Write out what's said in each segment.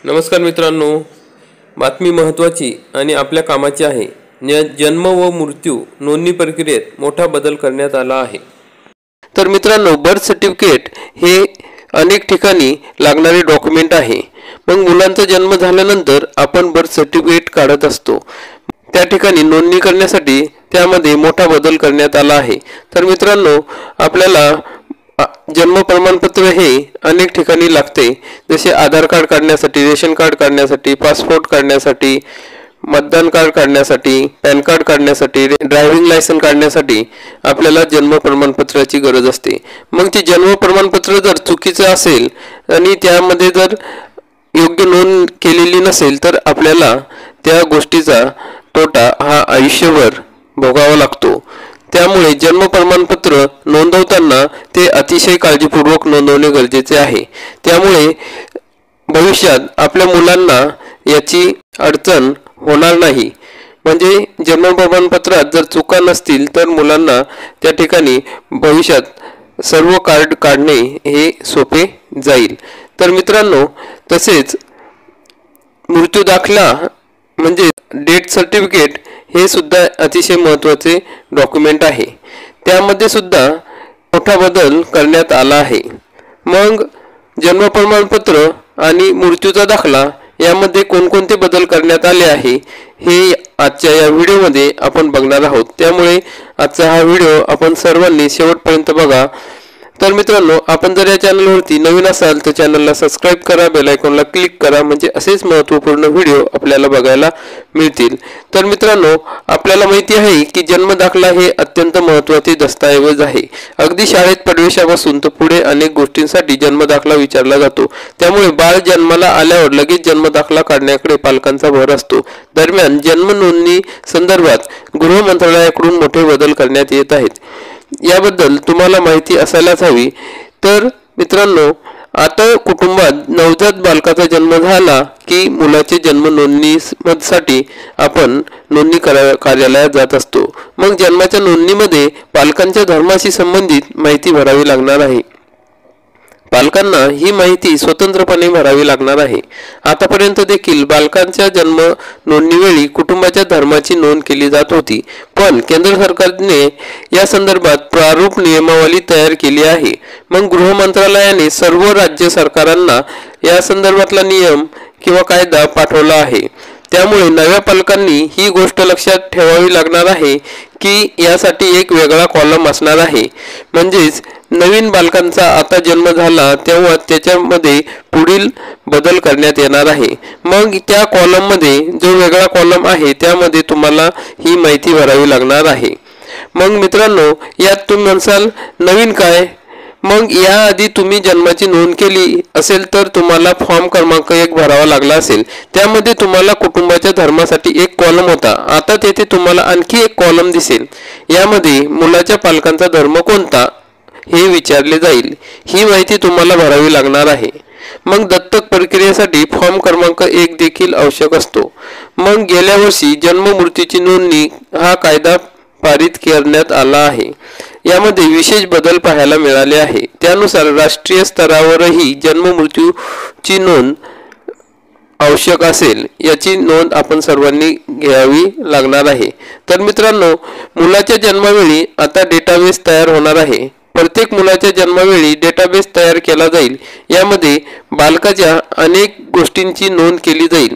नमस्कार मित्रांनो, बातमी महत्त्वाची आणि आपल्या कामाची आहे। जन्म व मृत्यू नोंदणी प्रक्रियेत मोठा बदल करण्यात आला आहे। तर मित्रांनो, बर्थ सर्टिफिकेट हे अनेक ठिकाणी लागणारे डॉक्युमेंट आहे। मग मुलांचा जन्म झाल्यानंतर आपण बर्थ सर्टिफिकेट काढत असतो, त्या ठिकाणी नोंदणी करण्यासाठी त्यामध्ये मोठा बदल करण्यात आला आहे। तर मित्रांनो, आपल्याला जन्म प्रमाणपत्र हे अनेक ठिकाणी लागते, जसे आधार कार्ड काढण्यासाठी, रेशन कार्ड काढण्यासाठी, पासपोर्ट काढण्यासाठी, मतदान कार्ड काढण्यासाठी, पॅन कार्ड काढण्यासाठी, ड्रायव्हिंग लायसन्स काढण्यासाठी आपल्याला जन्म प्रमाणपत्राची गरज असते। मग ते जन्म प्रमाणपत्र जर चुकीचं असेल आणि त्यामध्ये जर योग्य नोंद केलेली नसेल तर आपल्याला त्या गोष्टीचा तोटा हा आयुष्यभर भोगावा लागतो। त्यामुळे जन्म प्रमाणपत्र नोंदवताना ते अतिशय काळजीपूर्वक नोंदवणे गरजेचे आहे। त्यामुळे भविष्यात आपल्या मुलांना याची अडचण होणार नाही। म्हणजे जन्म प्रमाणपत्रात जर चुका नसतील तर मुलांना त्या ठिकाणी भविष्यात सर्व कार्ड काढणे हे सोपे जाईल। तर मित्रांनो, तसेच मृत्यू दाखला म्हणजे डेथ सर्टिफिकेट हे सुद्धा अतिशय महत्त्वाचे डॉक्युमेंट आहे। त्यामध्ये सुद्धा मोठा बदल करण्यात आला आहे। मग जन्म प्रमाणपत्र आणि मृत्यूचा दाखला यामध्ये कोणकोणते बदल करण्यात आले आहे हे आजच्या या व्हिडिओमध्ये आपण बघणार आहोत। त्यामुळे आजचा हा व्हिडिओ आपण सर्वांनी शेवटपर्यंत बघा। तर मित्रांनो, आपण जर या चॅनलवरती नवीन असाल तर चॅनलला सबस्क्राइब करा, बेल आयकॉनला क्लिक करा, म्हणजे असेच महत्त्वपूर्ण व्हिडिओ आपल्याला बघायला मिळतील। तर मित्रांनो, आपल्याला माहिती आहे की जन्म दाखला हे अत्यंत महत्त्वाचे दस्तऐवज आहे। अगदी शाळेत प्रवेशापासून तर पुढे अनेक गोष्टींसाठी जन्म दाखला विचारला जातो। त्यामुळे बाळ जन्माला आल्यावर लगेच जन्म दाखला काढण्याकडे पालकांचा भर असतो। दरम्यान जन्म नोंदणी संदर्भात गृह मंत्रालयाकडून मोठे बदल करण्यात येत आहेत। याबद्दल तुम्हाला माहिती असायलाच हवी। तर मित्रांनो, आता कुटुंबात नवजात बालकाचा जन्म झाला की मुलाचे जन्म नोंदणीसाठी आपण नोंदणी कार्यालयात जात असतो। मग जन्माच्या नोंदणीमध्ये पालकांच्या धर्माशी संबंधित माहिती भरावी लागणार आहे। पालकांना ही माहिती स्वतंत्रपणे भरावी लागणार आहे। आतापर्यंत देखील बालकांच्या जन्म नोंदणीवेळी कुटुंबाच्या धर्माची नोंद केली जात होती, पण केंद्र सरकारने या संदर्भात प्रारूप नियमावली तयार केली आहे। मग गृह मंत्रालयाने सर्व राज्य सरकारांना या संदर्भातला नियम किंवा कायदा पाठवला आहे। त्यामुळे नव्या पालकांनी ही गोष्ट लक्षात ठेवावी लागणार आहे की यासाठी एक वेगळा कॉलम असणार आहे। म्हणजेच नवीन बालकांचा आता जन्म झाला तेव्हा त्याच्यामध्ये पुढील बदल करण्यात येणार आहे। मग त्या कॉलममध्ये जो वेगळा कॉलम आहे त्यामध्ये तुम्हाला ही माहिती भरावी लागणार आहे। मग मित्रांनो, यात तुम्ही म्हणसाल नवीन काय? मग याआधी तुम्ही जन्माची नोंद केली असेल तर तुम्हाला फॉर्म क्रमांक 1 भरावा लागला असेल। त्यामध्ये तुम्हाला कुटुंबाच्या धर्मासाठी एक कॉलम होता, आता तेथे तुम्हाला आणखी एक कॉलम दिसेल। यामध्ये मुलाच्या पालकांचा धर्म कोणता हे विचारले जाईल। ही माहिती तुम्हाला भरावी लागणार आहे। मग दत्तक प्रक्रियेसाठी फॉर्म क्रमांक 1 देखील आवश्यक असतो। मग गेल्या वर्षी जन्म मृत्यूची नोंदणी हा कायदा पारित करण्यात आला आहे। यामध्ये विशेष बदल पाहायला मिळाले आहे। त्यानुसार राष्ट्रीय स्तरावरही जन्म मृत्यूची नोंद आवश्यक असेल, याची नोंद आपण सर्वांनी घ्यावी लागणार आहे। तर मित्रांनो, मुलाच्या जन्मावेळी आता डेटाबेस तयार होणार आहे। प्रत्येक मुलाच्या जन्मावेळी डेटाबेस तयार केला जाईल। यामध्ये बालकाच्या अनेक गोष्टींची नोंद केली जाईल।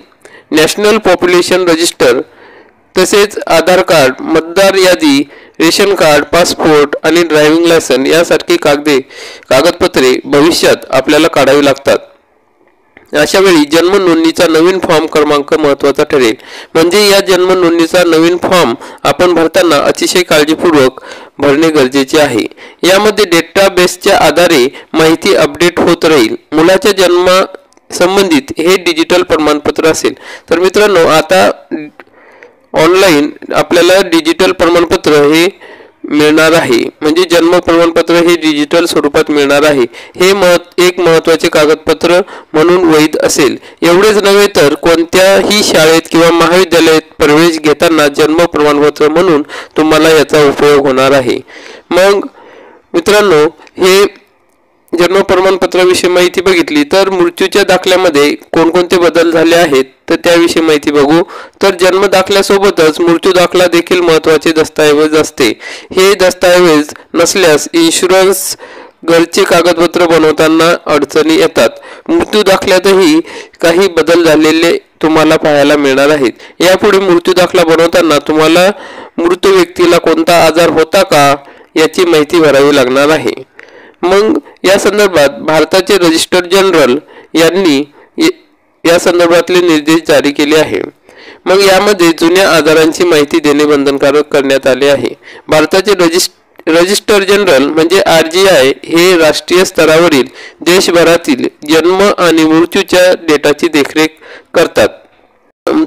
नॅशनल पॉप्युलेशन रजिस्टर, तसेच आधार कार्ड, मतदार यादी, रेशन कार्ड, पासपोर्ट आणि ड्रायव्हिंग लायसन्स यासारखी कागदपत्रे भविष्यात आपल्याला काढावी लागतात। अशा वेळी जन्म नोंदणीचा नवीन फॉर्म क्रमांक महत्त्वाचा ठरेल। म्हणजे या जन्म नोंदणीचा नवीन फॉर्म आपण भरताना अतिशय काळजीपूर्वक भरणे गरजेचे आहे। यामध्ये डेटाबेसच्या आधारे माहिती अपडेट होत राहील। मुलाच्या जन्मा संबंधित हे डिजिटल प्रमाणपत्र असेल। तर मित्रांनो, आता ऑनलाईन आपल्याला डिजिटल प्रमाणपत्र हे मिळणार आहे। म्हणजे जन्म प्रमाणपत्र हे डिजिटल स्वरूपात मिळणार आहे। हे एक महत्त्वाचे कागदपत्र म्हणून वैध असेल। एवढेच नव्हे तर कोणत्याही शाळेत किंवा महाविद्यालयात प्रवेश घेताना जन्म प्रमाणपत्र म्हणून तुम्हाला याचा उपयोग होणार आहे। मग मित्रांनो, हे जन्म प्रमाणपत्राविषयी माहिती बघितली, तर मृत्यूच्या दाखल्यामध्ये कोणकोणते बदल झाले आहेत तर त्याविषयी माहिती बघू. तर जन्म दाखल्यासोबतच मृत्यू दाखला देखील महत्त्वाचे दस्तऐवज असते. हे दस्तऐवज नसल्यास इन्शुरन्स घरचे कागदपत्र बनवताना अडचणी येतात. मृत्यू दाखल्यातही काही बदल झालेले तुम्हाला पाहायला मिळणार आहेत. यापुढे मृत्यू दाखला बनवताना तुम्हाला मृत व्यक्तीला कोणता आजार होता का याची माहिती भरावी लागणार आहे. मग या संदर्भात भारताचे रजिस्ट्रार जनरल यांनी या संदर्भातले निर्देश जारी केले आहे. मग यामध्ये जुन्या आजारांची माहिती देणे बंधनकारक करण्यात आले आहे. भारताचे रजिस्ट्रार जनरल म्हणजे RGI हे राष्ट्रीय स्तरावरील देशभरातील जन्म आणि मृत्यूच्या डेटाची देखरेख करतात.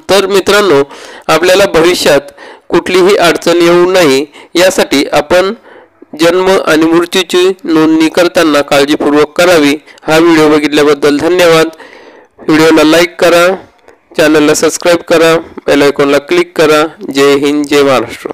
तर मित्रांनो, आपल्याला भविष्यात कुठलीही अडचण येऊ नये यासाठी आपण जन्म आणि मृत्यूची नोंदणी करताना काळजीपूर्वक करावी. हा व्हिडिओ बघितल्याबद्दल धन्यवाद. व्हिडिओला लाईक करा, चॅनलला सबस्क्राईब करा, बेल आयकॉनला क्लिक करा. जय हिंद, जय महाराष्ट्र.